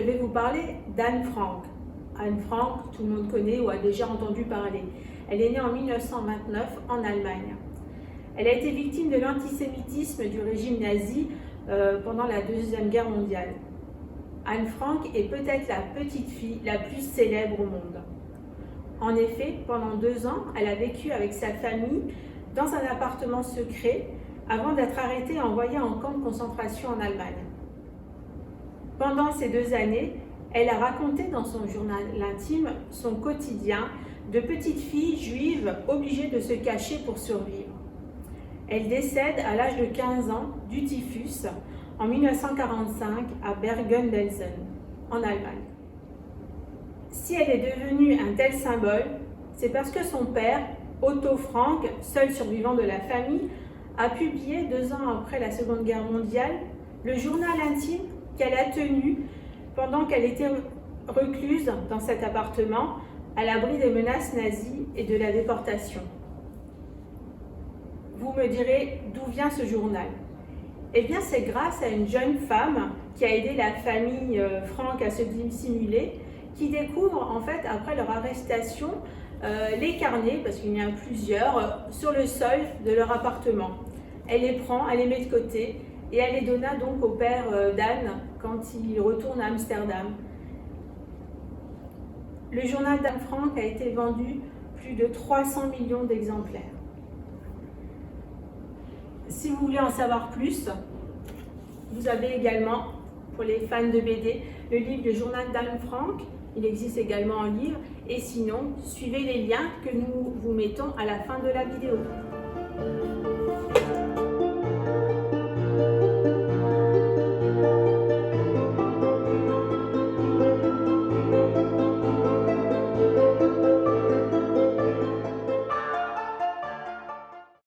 vais vous parler d'Anne Frank. Anne Frank, tout le monde connaît ou a déjà entendu parler. Elle est née en 1929 en Allemagne. Elle a été victime de l'antisémitisme du régime nazi pendant la Deuxième Guerre mondiale. Anne Frank est peut-être la petite fille la plus célèbre au monde. En effet, pendant 2 ans, elle a vécu avec sa famille dans un appartement secret avant d'être arrêtée et envoyée en camp de concentration en Allemagne. Pendant ces 2 années, elle a raconté dans son journal intime son quotidien de petite fille juive obligée de se cacher pour survivre. Elle décède à l'âge de 15 ans du typhus en 1945 à Bergen-Belsen, en Allemagne. Si elle est devenue un tel symbole, c'est parce que son père, Otto Frank, seul survivant de la famille, a publié 2 ans après la Seconde Guerre mondiale le journal intime qu'elle a tenu pendant qu'elle était recluse dans cet appartement, à l'abri des menaces nazies et de la déportation. Vous me direz d'où vient ce journal? Eh bien, c'est grâce à une jeune femme qui a aidé la famille Frank à se dissimuler, qui découvre en fait après leur arrestation les carnets, parce qu'il y en a plusieurs, sur le sol de leur appartement. Elle les prend, elle les met de côté et elle les donna donc au père d'Anne quand il retourne à Amsterdam. Le journal d'Anne Frank a été vendu plus de 300 millions d'exemplaires. Si vous voulez en savoir plus, vous avez également, pour les fans de BD, le livre Le journal d'Anne Frank. Il existe également en livre. Et sinon, suivez les liens que nous vous mettons à la fin de la vidéo.